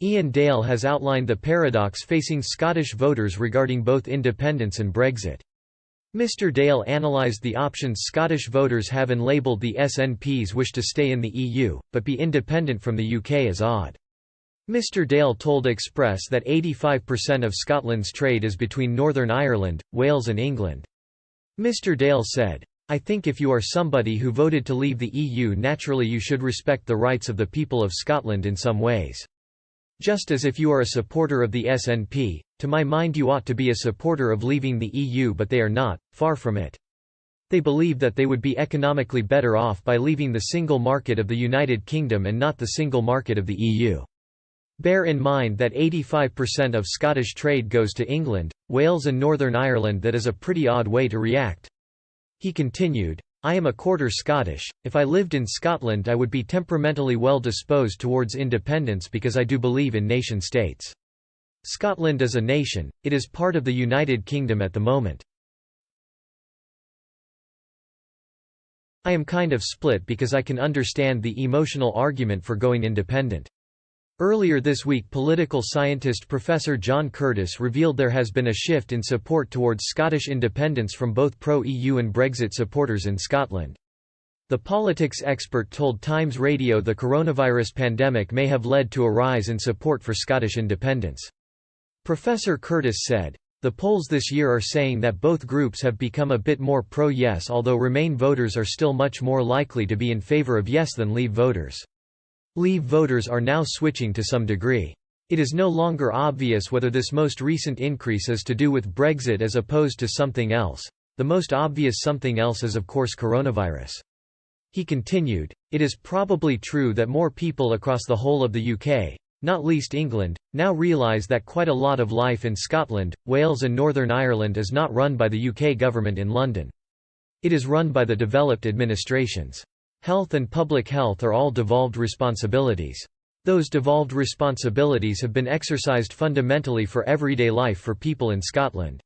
Iain Dale has outlined the paradox facing Scottish voters regarding both independence and Brexit. Mr Dale analysed the options Scottish voters have and labelled the SNP's wish to stay in the EU, but be independent from the UK as odd. Mr Dale told Express that 85% of Scotland's trade is between Northern Ireland, Wales and England. Mr Dale said, "I think if you are somebody who voted to leave the EU, naturally you should respect the rights of the people of Scotland in some ways. Just as if you are a supporter of the SNP, to my mind you ought to be a supporter of leaving the EU, but they are not, far from it. They believe that they would be economically better off by leaving the single market of the United Kingdom and not the single market of the EU. Bear in mind that 85% of Scottish trade goes to England, Wales and Northern Ireland. That is a pretty odd way to react." He continued, "I am a quarter Scottish. If I lived in Scotland I would be temperamentally well disposed towards independence because I do believe in nation-states. Scotland is a nation, it is part of the United Kingdom at the moment. I am kind of split because I can understand the emotional argument for going independent." Earlier this week, political scientist Professor John Curtis revealed there has been a shift in support towards Scottish independence from both pro-EU and Brexit supporters in Scotland. The politics expert told Times Radio the coronavirus pandemic may have led to a rise in support for Scottish independence. Professor Curtis said, "The polls this year are saying that both groups have become a bit more pro-yes, although Remain voters are still much more likely to be in favour of yes than Leave voters. Leave voters are now switching to some degree. It is no longer obvious whether this most recent increase is to do with Brexit as opposed to something else. The most obvious something else is of course coronavirus." He continued, "It is probably true that more people across the whole of the UK, not least England, now realise that quite a lot of life in Scotland, Wales and Northern Ireland is not run by the UK government in London. It is run by the developed administrations. Health and public health are all devolved responsibilities. Those devolved responsibilities have been exercised fundamentally for everyday life for people in Scotland.